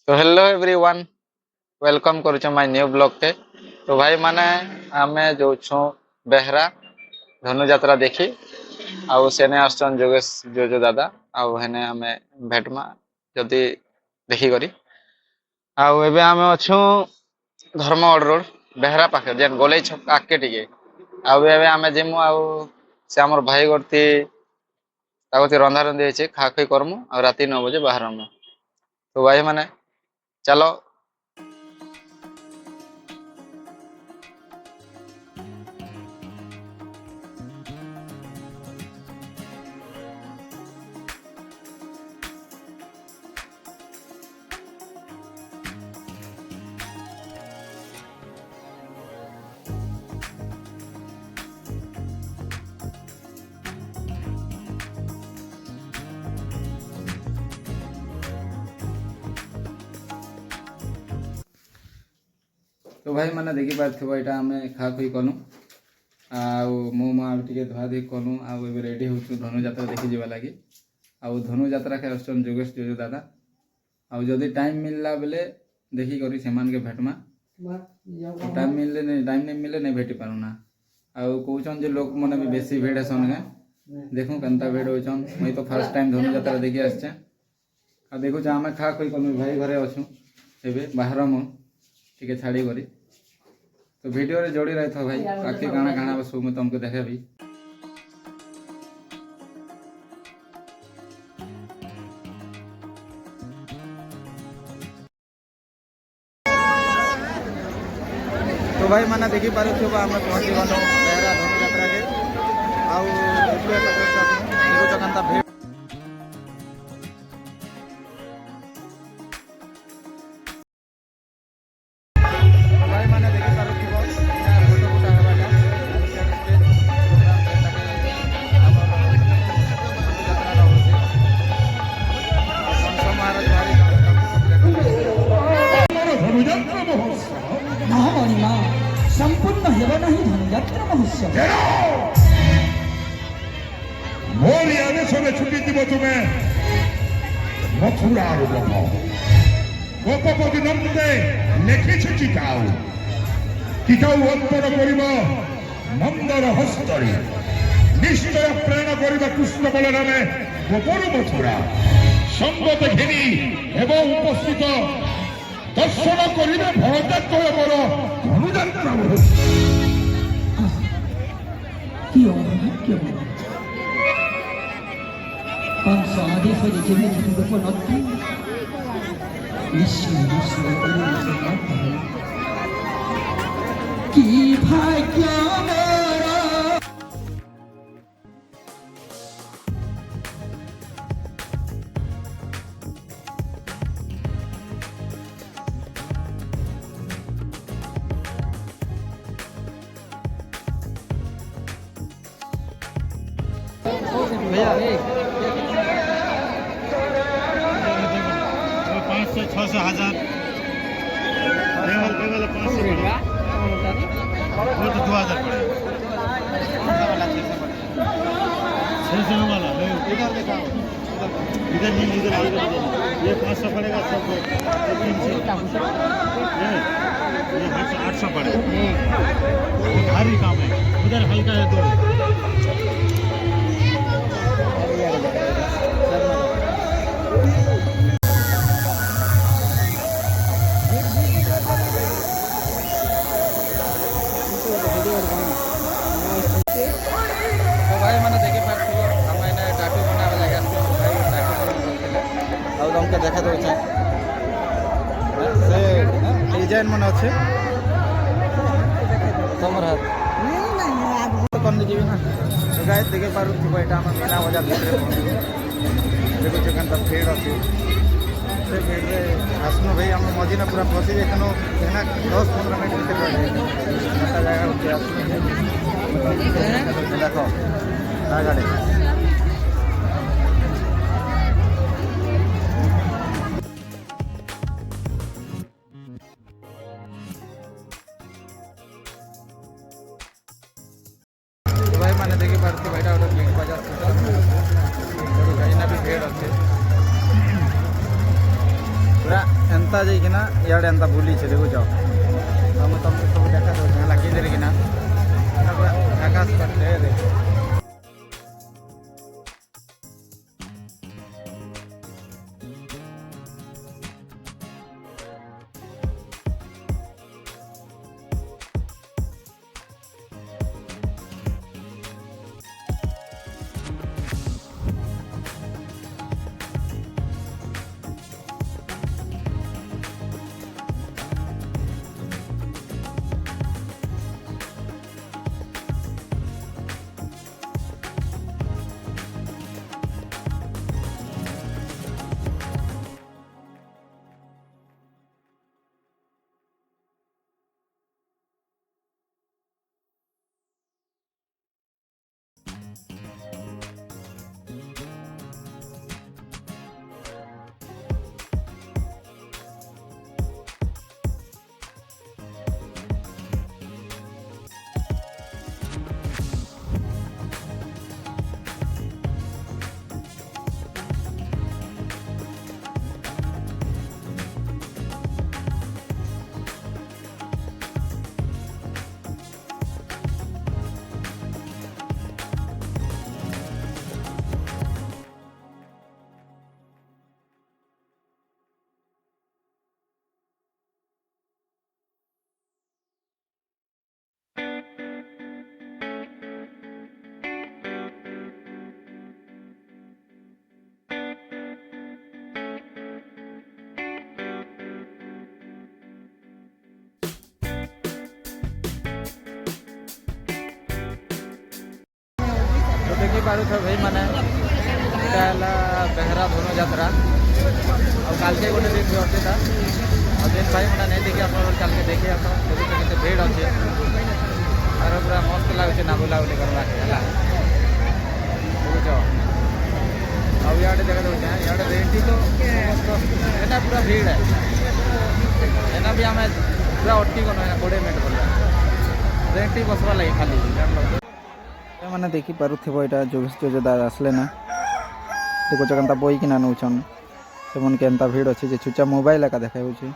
तो hello everyone, welcome करुछ my new blog के। तो भाई माने आमे जो छो बेहरा धनु यात्रा देखी आउ सेने आसन जोगेश जो दादा आउ हेने आमे भेटमा जदी देखी करी आउ एबे आमे अछु धर्मगढ़ रोड बेहरा पाखे जेन गोले छक आके टिके आउ एबे आमे जेमु आउ से हमर भाई गरती तागती रंधा रंधी होइছে खा खई करमु आ राती 9 बजे बाहरमु। तो भाई माने चलो। तो भाई मैंने देखी पार्थिव यहाँ आम खा खुई कलु मो माँ टे धुआ धुई कलु आउ रेडी हो धनु यात्रा देखी जावा लगी आउ धनु यात्रा के आसन जोगेश जो दादा आउ जदि टाइम मिलला बेले देखी करी सेमान के भेटमा टाइम नहीं मिले नहीं भेटी पारुना आउ कहन जे लोक मैंने भी बेसी भेड़ सन गे देखूँ केनता भेड़ होचन मुई तो फर्स्ट टाइम धनु यात्रा देखी आसचे आ देखुच आम खा खुई कलु भाई घरे अच्छु एबे बाहर मु टिके छाड़ी करी तो वीडियो रे जोड़ी रही था भाई आके गाना गाना बस मैं तुमको देखे भी। तो भाई मैंने देखी पारे आम पहुँची गलु बेहरा धनु यात्रा के आउ भीड़ संपूर्ण हेवन ही धनुयात्रा महोत्सव मोरी आदेश में छुट्टी দিব তুমি মথুরার রথ গোপপতি নন্দে লিখিছে চিতাও অর্পণ করিব নন্দর হস্তরে নিশ্চয় প্রেরণ করিব কৃষ্ণ বলরামে গোপর মথুরা সঙ্গত ঘেনি এবং উপস্থিত দর্শন করিবে ভরতাত্ময়বর ধনুযাত্রা कंस आदेश जेमिति गोपनत्री की भाग्य भैया 500-600 हजार केवल 500 पड़ेगा वो तो 2000 पड़ेगा 600 वाला इधर दिखाओ इधर नहीं इधर ये 500 पड़ेगा सब 300 ये 800 पड़ेगा भारी काम है उधर हल्का है तो भाई मैंने देखी पार्थिव आम एने टाटू बना लगे भाई टाटू तुमको देखा दूचे से डिजाइन मन अच्छे तुम हाथ तो कौन जी ना तो गाय देखे पार्थ यहाँ आम मीना बजार भितर देखुचे के भीड़ अच्छे से भीड़ आसन भाई आम मझीने पूरा फसी जाइए 10-15 मिनट भर जगह देख गाड़ी भाई मैंने देखी पार्थ भाई बिग बाजार कहीं भी भीड़ अच्छे पूरा ହେନ୍ତା ଯାଇକିନା ଇଆଡ଼େ ଏନ୍ତା ବୁଲିଛେ ଦେଖୁଛ ଆମେ ତମକୁ ସବୁ ଦେଖା ଦେଉଛେ ହେଲା କିନା ଆକାଶ ପାଖରେ ଦେଖ देखी पारुथ भाई मैंने बेहरा धनुजात्रा और काल के गोटे दिन भी अच्छे था और दिन भाई मैंने नहीं देखी आप काल के देखी आप देखते भीड़ अच्छे और पूरा मस्त लगुच ना बुलाबुली करवा बुझ और इे देखा दूचे इे रेटी तो एना पूरा भीड़ है एना भी आम पूरा अटकी गल 20 मिनट बोला रेटी बसवा लगे खाली मैंने देखी पारुथिबो एटा जोगेश जोजो दादा आसले ना देखो केनता बोई किना नौछन से मन केनता भीड़ अच्छी जे छुचा मोबाइल एका देखा होची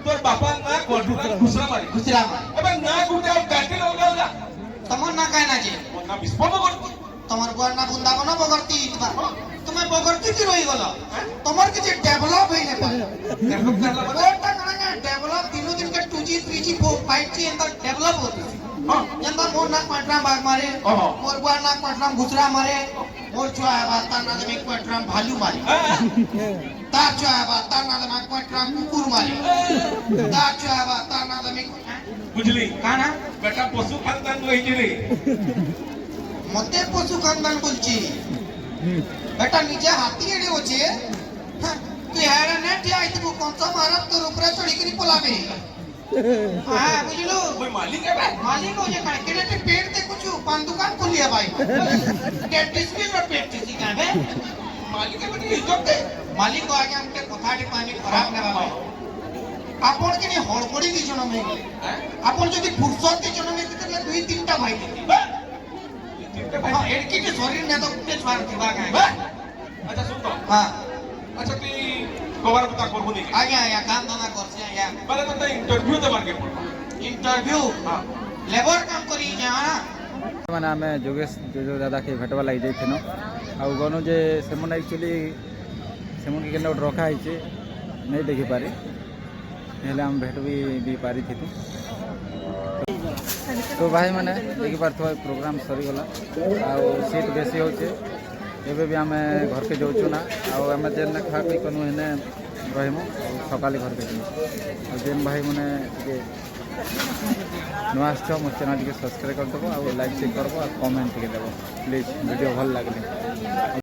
তোর বাপার না গডু খুচরা মারি খুচরা মারি এবার না গুটে আর কাটে লগাওলা তোমার না কায় না যে ওর না বিস্ফোরণ করতি তোমার বুয়ার না বৃন্দাবন বগরতি তুমি বগরতি কি রই গেল তোমার কিছু ডেভেলপ হই না ডেভেলপ করলা মানে ওটা না ডেভেলপ দিনো দিন के 2G 3G 5G and develop होती হ্যাঁ যেমন মোর নাক পাটরাম বাগ মারে ওহো। মোর বুয়ার নাক পাটরাম ঘুচরা মারে মোর চুয়া বা তার নাম এক পাটরাম ভালু মারে তার চুয়া বা তার নাম এক পাটরাম কুকুর মারে তার চুয়া বা তার নাম এক বুঝলি কানা বেটা পশু খানদান রইছে রে মতে পশু খানদান বলছি বেটা নিজে হাতি এড়ে আছে তুই এড়ে না ঠিক আছে তুই কোনটা মারত তোর উপরে চড়ি করে পলাবে হ্যাঁ বুঝলো ওই মালিক হবে मालिक हो जाए केले के पेड़ ते कुछ पान दुकान खोल लिया भाई कैटिस भी और पेटिस ही का है মালিক হবে ইজ্জত দে मालिक को आगे हमके कोठाटी पानी खराब ना भाई আপন কি হড়বড়ি কি জন্য মে গেলে আপন যদি ফুরসত কি জন্য মে গেলে দুই তিনটা ভাই দিতে তিনটে ভাই হ্যাঁ এর কি যে শরীর না তো কুটে ছাড় দিবা গায় আচ্ছা শুন তো হ্যাঁ আচ্ছা তুই কবার কথা করবো নাকি আগে আগে কাম দানা করছে আগে মানে তো ইন্টারভিউ দেবার কে পড়বো ইন্টারভিউ হ্যাঁ লেবার কাম করি যে না ମାନେ ଆମେ ଯୋଗେଶ ଯୋଉ ଦାଦାକେ ଭେଟବା ଲାଗି ଯାଇଥିନୁ ଆଉ ଗନୁ ଯେ ସେମାନେ ଆକ୍ଚୁଆଲି ସେମାନଙ୍କୁ କେନ୍ ଗୋଟେ ରଖା ହେଇଛେ ନେଇ ଦେଖିପାରେ ହେଲେ ଆମେ ଭେଟ ବି ପାରିଥିଲୁ ତ ଭାଇମାନେ ଦେଖିପାରୁଥିବା ପ୍ରୋଗ୍ରାମ୍ ସରିଗଲା ଆଉ ସିଟ୍ ବେଶୀ ହେଉଛେ ଏବେ ବି ଆମେ ଘରକେ ଯାଉଛୁ ନା ଆଉ ଆମେ ଯେନ୍ ଖାଇ କନୁ ହେନେ ରହିମୁ ସକାଳେ ଘରକେ ଯିମୁ ଆଉ ଯେନ୍ ଭାଇମାନେ ଟିକେ ନୂଆ ଆସିଛ ମୋ ଚ୍ୟାନେଲ୍ ଟିକେ ସବସ୍କ୍ରାଇବ୍ କରିଦେବ ଆଉ ଲାଇକ୍ ଚେକ୍ କରିବ ଆଉ କମେଣ୍ଟ ଟିକେ ଦେବ ପ୍ଲିଜ୍ ଭିଡ଼ିଓ ଭଲ ଲାଗିଲେ